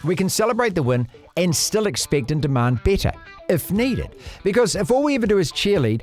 We can celebrate the win and still expect and demand better, if needed. Because if all we ever do is cheerlead,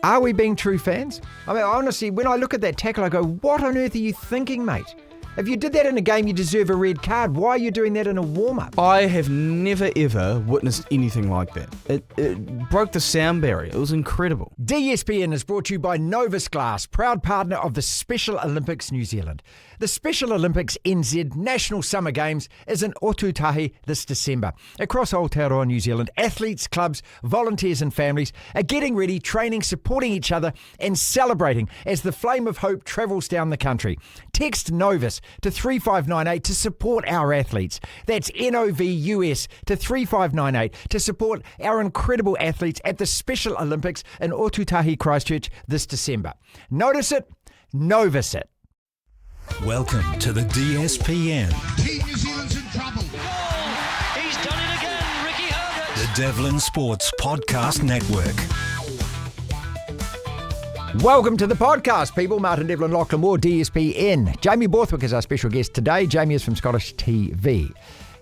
are we being true fans? I mean, honestly, when I look at that tackle, I go, what on earth are you thinking, mate? If you did that in a game, you deserve a red card. Why are you doing that in a warm-up? I have never, ever witnessed anything like that. It broke the sound barrier. It was incredible. DSPN is brought to you by Novus Glass, proud partner of the Special Olympics New Zealand. The Special Olympics NZ National Summer Games is in Otutahi this December. Across Aotearoa, New Zealand, athletes, clubs, volunteers and families are getting ready, training, supporting each other and celebrating as the flame of hope travels down the country. Text Novus to 3598 to support our athletes. That's NOVUS to 3598 to support our incredible athletes at the Special Olympics in Otutahi, Christchurch this December. Notice it, Novus it. Welcome to the DSPN. Team New Zealand's in trouble. Oh, he's done it again, Ricky Herbert. The Devlin Sports Podcast Network. Welcome to the podcast, people. Martin, Devlin, Lachlan, Waugh, DSPN. Jamie Borthwick is our special guest today. Jamie is from Scottish TV.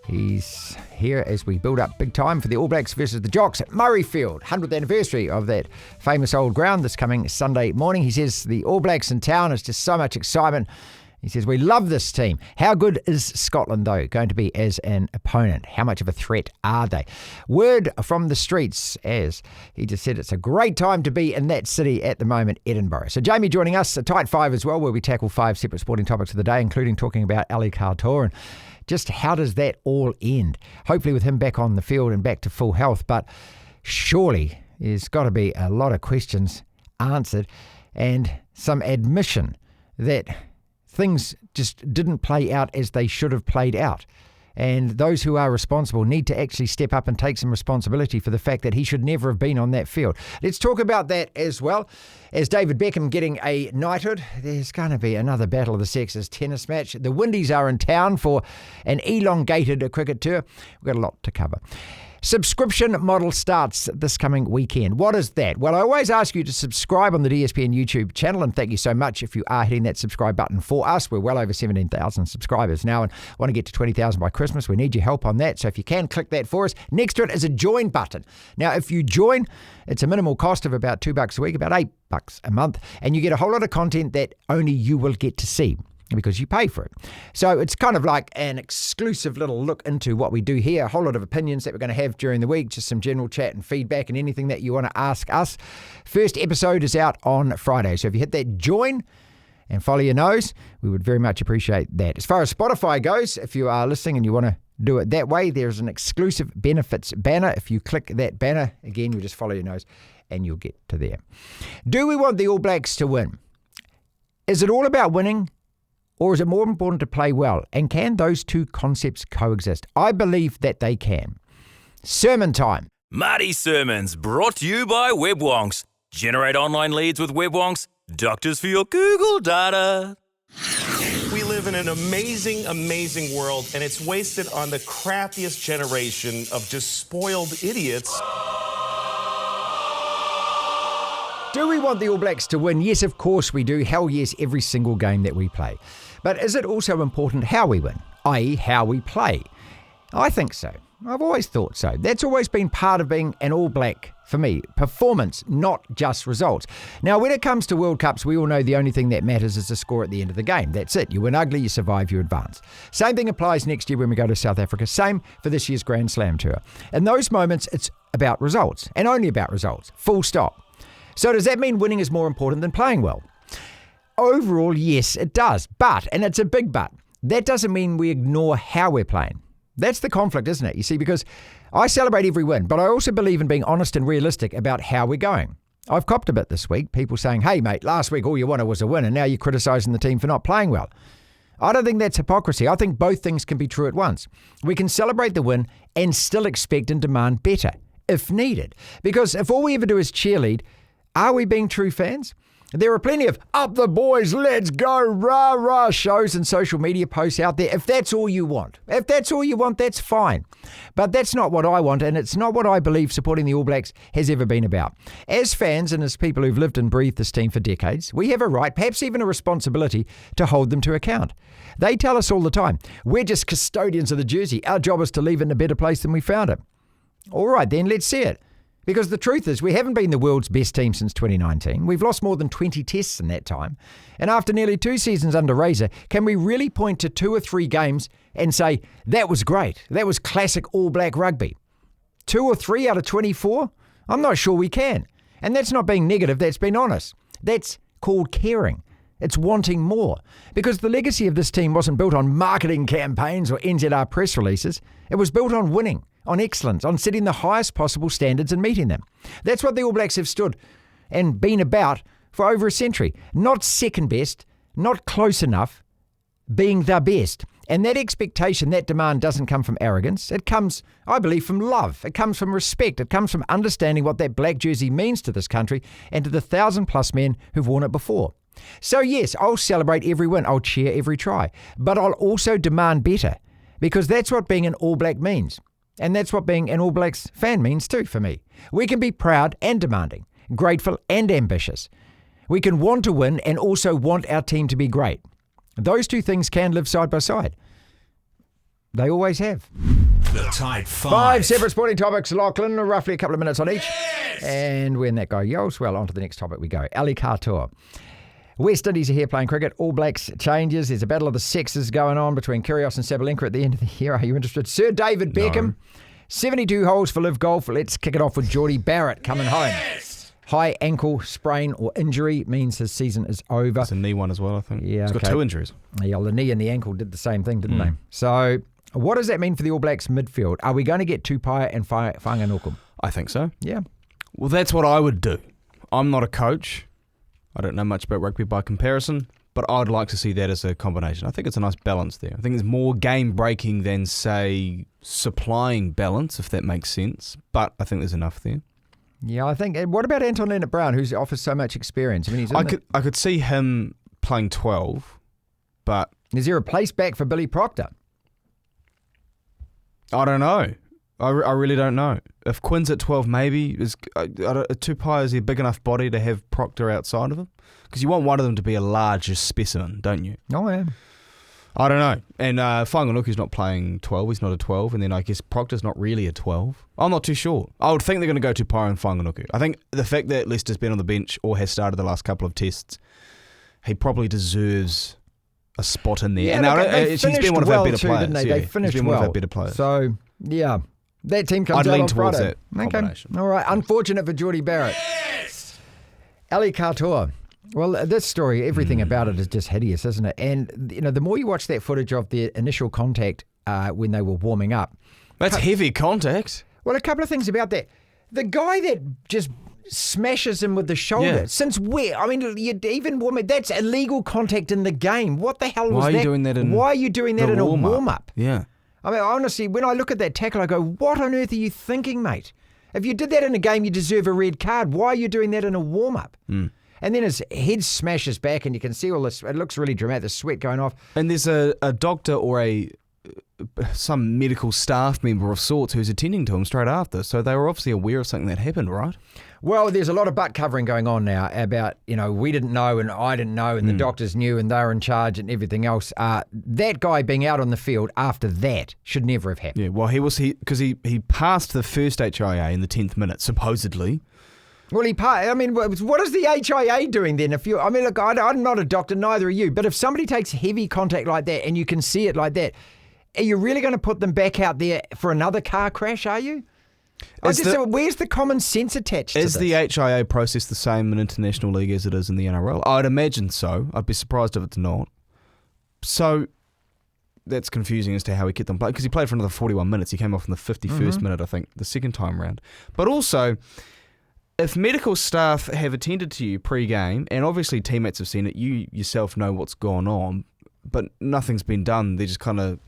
He's here as we build up big time for the All Blacks versus the Jocks at Murrayfield. 100th anniversary of that famous old ground this coming Sunday morning. He says the All Blacks in town is just so much excitement. He says, we love this team. How good is Scotland, though, going to be as an opponent? How much of a threat are they? Word from the streets, as he just said, it's a great time to be in that city at the moment, Edinburgh. So Jamie joining us, a tight five as well, where we tackle 5 separate sporting topics of the day, including talking about Eliesa Katoa and just how does that all end? Hopefully with him back on the field and back to full health, but surely there's got to be a lot of questions answered and some admission that things just didn't play out as they should have played out. And those who are responsible need to actually step up and take some responsibility for the fact that he should never have been on that field. Let's talk about that as well. As David Beckham getting a knighthood, there's going to be another battle of the sexes tennis match. The Windies are in town for an elongated cricket tour. We've got a lot to cover. Subscription model starts this coming weekend. What is that? Well, I always ask you to subscribe on the DSPN YouTube channel, and thank you so much if you are hitting that subscribe button for us. We're well over 17,000 subscribers now and want to get to 20,000 by Christmas. We need your help on that, so if you can, click that for us. Next to it is a join button. Now, if you join, it's a minimal cost of about $2 a week, about $8 a month, and you get a whole lot of content that only you will get to see, because you pay for it. So it's kind of like an exclusive little look into what we do here, a whole lot of opinions that we're going to have during the week, just some general chat and feedback and anything that you want to ask us. First episode is out on Friday. So if you hit that join and follow your nose, we would very much appreciate that. As far as Spotify goes, if you are listening and you want to do it that way, there's an exclusive benefits banner. If you click that banner, again, you just follow your nose and you'll get to there. Do we want the All Blacks to win? Is it all about winning? Or is it more important to play well? And can those two concepts coexist? I believe that they can. Sermon time. Marty Sermons, brought to you by WebWonks. Generate online leads with WebWonks. Doctors for your Google data. We live in an amazing, amazing world, and it's wasted on the crappiest generation of just spoiled idiots. Do we want the All Blacks to win? Yes, of course we do. Hell yes, every single game that we play. But is it also important how we win, i.e. how we play? I think so. I've always thought so. That's always been part of being an All Black for me. Performance, not just results. Now, when it comes to World Cups, we all know the only thing that matters is the score at the end of the game. That's it. You win ugly, you survive, you advance. Same thing applies next year when we go to South Africa. Same for this year's Grand Slam tour. In those moments, it's about results, and only about results. Full stop. So does that mean winning is more important than playing well? Overall, yes, it does. But, and it's a big but, that doesn't mean we ignore how we're playing. That's the conflict, isn't it? You see, because I celebrate every win, but I also believe in being honest and realistic about how we're going. I've copped a bit this week, people saying, hey mate, last week all you wanted was a win and now you're criticising the team for not playing well. I don't think that's hypocrisy. I think both things can be true at once. We can celebrate the win and still expect and demand better, if needed. Because if all we ever do is cheerlead, are we being true fans? There are plenty of up the boys, let's go, rah, rah shows and social media posts out there. If that's all you want, that's fine. But that's not what I want, and it's not what I believe supporting the All Blacks has ever been about. As fans and as people who've lived and breathed this team for decades, we have a right, perhaps even a responsibility, to hold them to account. They tell us all the time, we're just custodians of the jersey. Our job is to leave it in a better place than we found it. All right, then, let's see it. Because the truth is, we haven't been the world's best team since 2019. We've lost more than 20 tests in that time. And after nearly 2 seasons under Razor, can we really point to 2 or 3 games and say, that was great, that was classic All Black rugby? 2 or 3 out of 24? I'm not sure we can. And that's not being negative, that's being honest. That's called caring. It's wanting more. Because the legacy of this team wasn't built on marketing campaigns or NZR press releases. It was built on winning, on excellence, on setting the highest possible standards and meeting them. That's what the All Blacks have stood and been about for over a century. Not second best, not close enough, being the best. And that expectation, that demand doesn't come from arrogance. It comes, I believe, from love. It comes from respect. It comes from understanding what that black jersey means to this country and to the 1,000+ men who've worn it before. So yes, I'll celebrate every win. I'll cheer every try. But I'll also demand better, because that's what being an All Black means. And that's what being an All Blacks fan means too for me. We can be proud and demanding, grateful and ambitious. We can want to win and also want our team to be great. Those 2 things can live side by side. They always have. The Tide 5. 5 separate sporting topics, Lachlan, roughly a couple of minutes on each. Yes! And when that guy yells, well, on to the next topic we go. Eliesa Katoa. West Indies are here playing cricket. All Blacks changes. There's a battle of the sexes going on between Kyrgios and Sabalenka at the end of the year. Are you interested? Sir David Beckham, no. 72 holes for Live Golf. Let's kick it off with Jordi Barrett coming home. High ankle sprain or injury means his season is over. It's a knee one as well, I think. Yeah, he's got 2 injuries. Yeah, the knee and the ankle did the same thing, didn't they? So what does that mean for the All Blacks midfield? Are we going to get Tupai and Whanganukam? I think so. Yeah. Well, that's what I would do. I'm not a coach. I don't know much about rugby by comparison, but I'd like to see that as a combination. I think it's a nice balance there. I think there's more game breaking than, say, supplying balance, if that makes sense. But I think there's enough there. Yeah, I think. What about Anton Leinert-Brown, who offers so much experience? I mean, I could see him playing 12, but is there a place back for Billy Proctor? I don't know. I really don't know. If Quinn's at 12, maybe. Tupai, is he a big enough body to have Proctor outside of him? Because you want one of them to be a larger specimen, don't you? Oh, yeah. I don't know. And Whanganukau's not playing 12. He's not a 12. And then I guess Proctor's not really a 12. I'm not too sure. I would think they're going to go to Pyro and Whanganukau. I think the fact that Leicester's been on the bench or has started the last couple of tests, he probably deserves a spot in there. Yeah, and he's been one of our better too, players. didn't they? Yeah, They finished he's been one well. of our better players. So, yeah. That team comes I'd out lean on towards Friday. that combination. All right. Unfortunate for Jordi Barrett. Yes! Eliesa Katoa. Well, this story, everything about it is just hideous, isn't it? And, you know, the more you watch that footage of their initial contact when they were warming up. That's heavy contact. Well, a couple of things about that. The guy that just smashes him with the shoulder. Yeah. Since where? I mean, that's illegal contact in the game. What the hell was that? Why are you doing that in Why are you doing that in a warm-up? Yeah. I mean, honestly, when I look at that tackle, I go, what on earth are you thinking, mate? If you did that in a game, you deserve a red card. Why are you doing that in a warm-up? And then his head smashes back and you can see all this. It looks really dramatic, the sweat going off. And there's a doctor or some medical staff member of sorts who's attending to him straight after. So they were obviously aware of something that happened, right? Well, there's a lot of butt covering going on now about, you know, we didn't know and I didn't know and the doctors knew and they were in charge and everything else. That guy being out on the field after that should never have happened. Yeah, well, because he passed the first HIA in the 10th minute, supposedly. Well, I mean, what is the HIA doing then? Look, I'm not a doctor, neither are you, but if somebody takes heavy contact like that and you can see it like that, are you really going to put them back out there for another car crash, are you? Where's the common sense attached to this? Is the HIA process the same in International League as it is in the NRL? I'd imagine so. I'd be surprised if it's not. So that's confusing as to how he kept them playing, because he played for another 41 minutes. He came off in the 51st minute, I think, the second time round. But also, if medical staff have attended to you pre-game, and obviously teammates have seen it, you yourself know what's gone on, but nothing's been done, they're just kind of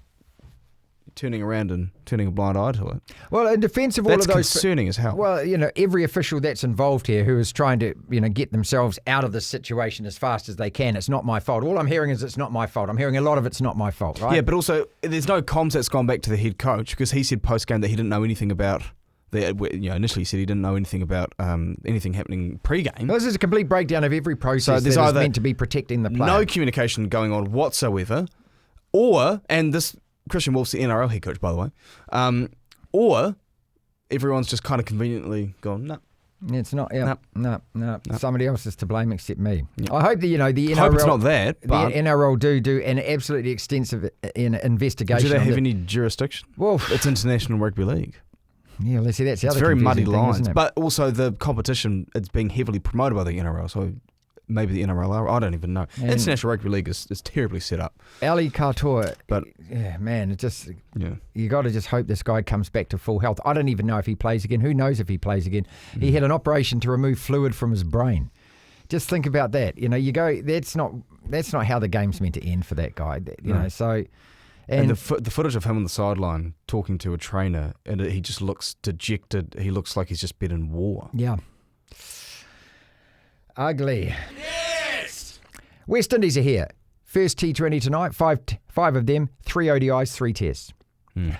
turning around and turning a blind eye to it. Well, in defence of all That's of those, concerning as hell. well, every official that's involved here who is trying to, get themselves out of this situation as fast as they can. It's not my fault. All I'm hearing is it's not my fault. I'm hearing a lot of it's not my fault, right? Yeah, but also there's no comms that's gone back to the head coach because he said post game that he didn't know anything about. Initially he said he didn't know anything about anything happening pre-game. Well, this is a complete breakdown of every process that is meant to be protecting the player. No communication going on whatsoever, and this Christian Wolf's the NRL head coach, by the way, or everyone's just kind of conveniently gone, no. It's not. Yeah, no. Somebody else is to blame except me. Yeah. I hope that the NRL. Hope it's not that. But the NRL do an absolutely extensive investigation. Do they have any jurisdiction? Well, it's international rugby league. Yeah, let's see. That's the it's other very muddy confusing thing, lines, isn't it? but also the competition it's being heavily promoted by the NRL. So maybe the NRL are. I don't even know. And International Rugby League is terribly set up. Eliesa Katoa, but yeah, man, it just you got to just hope this guy comes back to full health. I don't even know if he plays again. Who knows if he plays again? He had an operation to remove fluid from his brain. Just think about that. You go. That's not how the game's meant to end for that guy. So. And the footage of him on the sideline talking to a trainer, and he just looks dejected. He looks like he's just been in war. Yeah. Ugly. Yes! West Indies are here. First T20 tonight, five of them, 3 ODIs, 3 tests.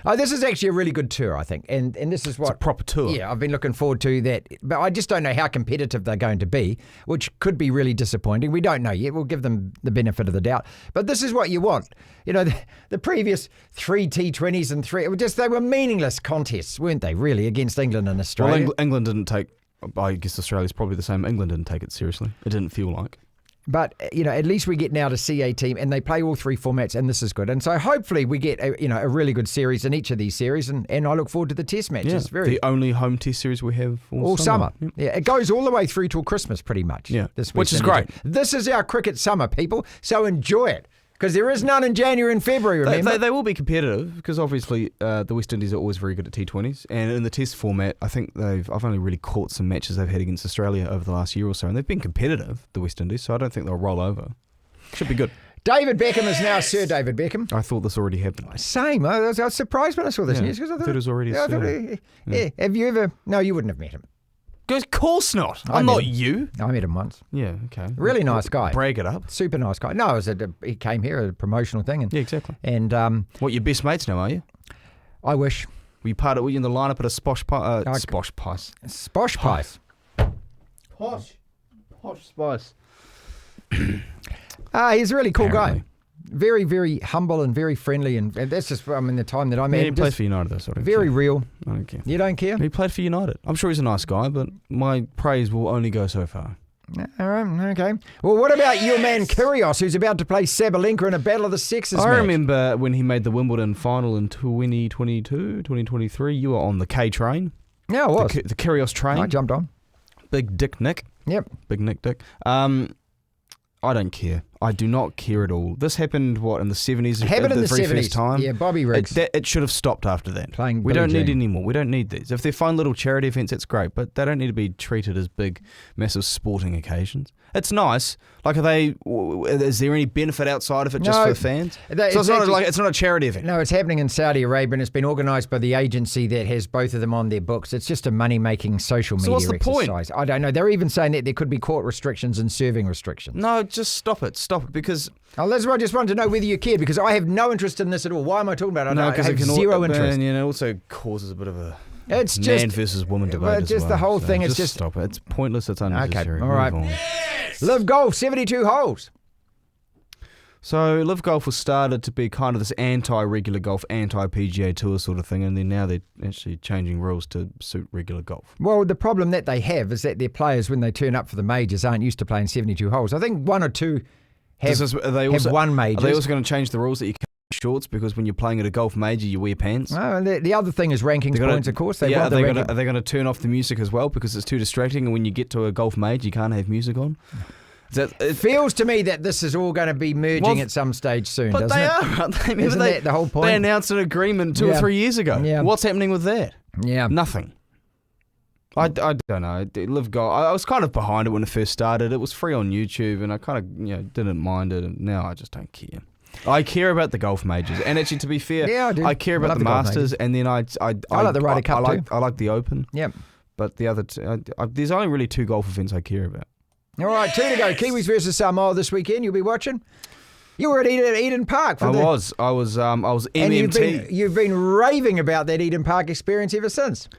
Oh, this is actually a really good tour, I think. And this is what... It's a proper tour. Yeah, I've been looking forward to that. But I just don't know how competitive they're going to be, which could be really disappointing. We don't know yet. We'll give them the benefit of the doubt. But this is what you want. The previous 3 T20s and 3... They were meaningless contests, weren't they, really, against England and Australia? Well, England didn't take... I guess Australia's probably the same. England didn't take it seriously. It didn't feel like. But, at least we get now to see a team and they play all 3 formats and this is good. And so hopefully we get a really good series in each of these series and I look forward to the test matches. Yeah, the only home test series we have all summer. Yep. Yeah, it goes all the way through till Christmas pretty much. Yeah, which is great. This is our cricket summer, people, so enjoy it. Because there is none in January and February, remember? They will be competitive because obviously the West Indies are always very good at T20s. And in the test format, I think I've only really caught some matches they've had against Australia over the last year or so. And they've been competitive, the West Indies, so I don't think they'll roll over. Should be good. David Beckham is now Sir David Beckham. I thought this already happened. Same. I was surprised when I saw this news. Because I thought it was already Sir. Yeah. Have you ever... No, you wouldn't have met him. Of course not. I'm not you. I met him once. Yeah, okay. Really nice guy. Brag it up. Super nice guy. No, he came here at a promotional thing. And, yeah, exactly. And what, your best mates now, are you? I wish. Were you in the lineup at a Sposh Pies? Sposh Pies. Sposh Pies. Posh Spice. He's a really cool guy. Very, very humble and very friendly, and that's just the time that I met him. He played for United, though, sort of. Very real. I don't care. You don't care? He played for United. I'm sure he's a nice guy, but my praise will only go so far. All right, okay. Well, what about your man Kyrgios, who's about to play Sabalenka in a battle of the sexes match? I remember when he made the Wimbledon final in 2022, 2023. You were on the K train. Yeah, I was. The Kyrgios train. I jumped on. Big Dick Nick. Yep. Big Nick Dick. I don't care. I do not care at all. This happened, in the 70s? It happened in the 70s. First time? Yeah, Bobby Riggs. It should have stopped after that. We don't need any more. We don't need these. If they're fun little charity events, that's great, but they don't need to be treated as big, massive sporting occasions. It's nice. Like, is there any benefit outside of it just for the fans? It's not a charity event. No, it's happening in Saudi Arabia, and it's been organised by the agency that has both of them on their books. It's just a money-making social media what's the exercise. Point? I don't know. They're even saying that there could be court restrictions and serving restrictions. No, just stop it. Stop it, because... Oh, that's what I just wanted to know whether you cared, because I have no interest in this at all. Why am I talking about it? I have zero interest. And it also causes a bit of a man versus woman debate as just well. The whole thing is just... Stop it. It's pointless. It's unnecessary. Okay, all right. Yes! Live Golf, 72 holes. So Live Golf was started to be kind of this anti-regular golf, anti-PGA Tour sort of thing, and then now they're actually changing rules to suit regular golf. Well, the problem that they have is that their players, when they turn up for the majors, aren't used to playing 72 holes. I think one or two have won majors. Are they also going to change the rules that you can't wear shorts, because when you're playing at a golf major, you wear pants? Oh, the other thing is rankings points, of course. Are they going to turn off the music as well, because it's too distracting, and when you get to a golf major, you can't have music on? It feels to me that this is all going to be merging at some stage soon, doesn't it? But they are, aren't they? Isn't that the whole point? They announced an agreement 2 or 3 years ago. Yeah. What's happening with that? Yeah. Nothing. I don't know. Live Golf. I was kind of behind it when it first started. It was free on YouTube, and I kind of didn't mind it, and now I just don't care. I care about the golf majors, and actually, to be fair, Yeah, I do. care about Love the the golf Masters, majors. and then I like the Ryder Cup too. I like the Open, Yep. but the other two, there's only really 2 golf events I care about. All right, 2 to go. Kiwis versus Samoa this weekend. You'll be watching. You were at Eden Park. I was MMT. And you've been raving about that Eden Park experience ever since.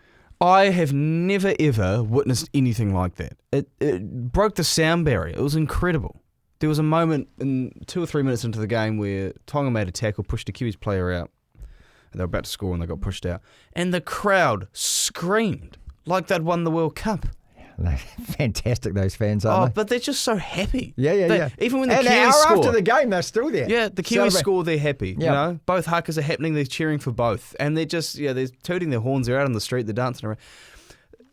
I have never ever witnessed anything like that. It broke the sound barrier. It was incredible. There was a moment in 2 or 3 minutes into the game where Tongan made a tackle, pushed a Kiwis player out, and they were about to score and they got pushed out. And the crowd screamed like they'd won the World Cup. Fantastic, those fans, aren't they? But they're just so happy. Yeah. Even when the and Kiwis an hour score, after the game, they're still there. Yeah, the Kiwis Celebrate. score, they're happy. Yep. You know, both hakas are happening. They're cheering for both, and they're just they're tooting their horns. They're out on the street. They're dancing around.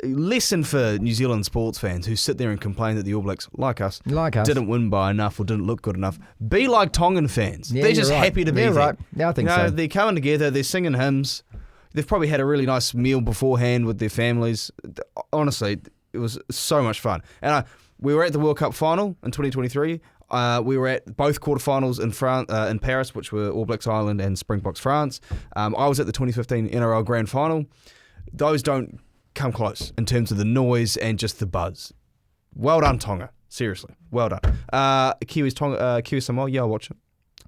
Lesson for New Zealand sports fans who sit there and complain that the All Blacks, like us, didn't win by enough or didn't look good enough. Be like Tongan fans. Yeah, they're just you're right. happy to be Yeah, there. right. Yeah, I think so. They're coming together. They're singing hymns. They've probably had a really nice meal beforehand with their families. Honestly, it was so much fun. And we were at the World Cup final in 2023. We were at both quarterfinals in Paris, which were All Blacks Ireland and Springboks France. I was at the 2015 NRL Grand Final. Those don't come close in terms of the noise and just the buzz. Well done, Tonga. Seriously, well done. Kiwis Samoa. Yeah, I'll watch it.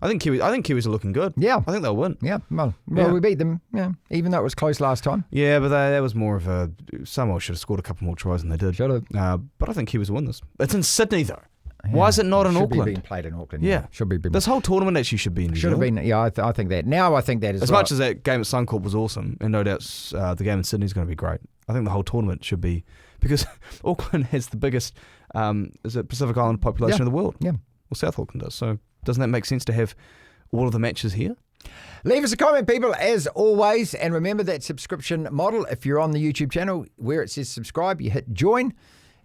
I think Kiwis are looking good. Yeah. I think they'll win. Yeah, well, Yeah. we beat them, even though it was close last time. Yeah, but that was more of a... Samoa should have scored a couple more tries than they did. Should have. But I think Kiwis will win this. It's in Sydney, though. Why is it not in Should Auckland? be being played in Auckland. Yeah. Should be. This whole tournament actually should be in New Should have Zealand. been. Yeah, I think that. Now I think that As much as that game at Suncorp was awesome, and no doubt the game in Sydney is going to be great, I think the whole tournament should be... Because Auckland has the biggest Pacific Island population in the world. Yeah. Well, South Auckland does. So doesn't that make sense to have all of the matches here? Leave us a comment, people, as always. And remember that subscription model. If you're on the YouTube channel, where it says subscribe, you hit join.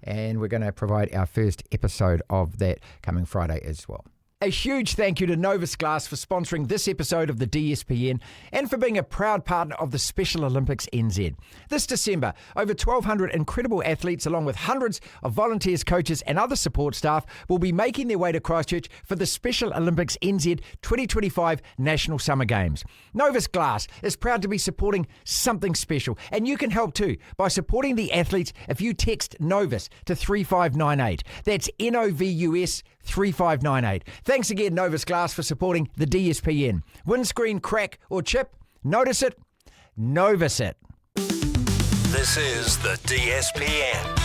And we're going to provide our first episode of that coming Friday as well. A huge thank you to Novus Glass for sponsoring this episode of the DSPN and for being a proud partner of the Special Olympics NZ. This December, over 1,200 incredible athletes along with hundreds of volunteers, coaches and other support staff will be making their way to Christchurch for the Special Olympics NZ 2025 National Summer Games. Novus Glass is proud to be supporting something special, and you can help too by supporting the athletes if you text Novus to 3598. That's NOVUS 3598. Thanks again, Novus Glass, for supporting the DSPN. Windscreen crack or chip? Notice it? Novus it. This is the DSPN.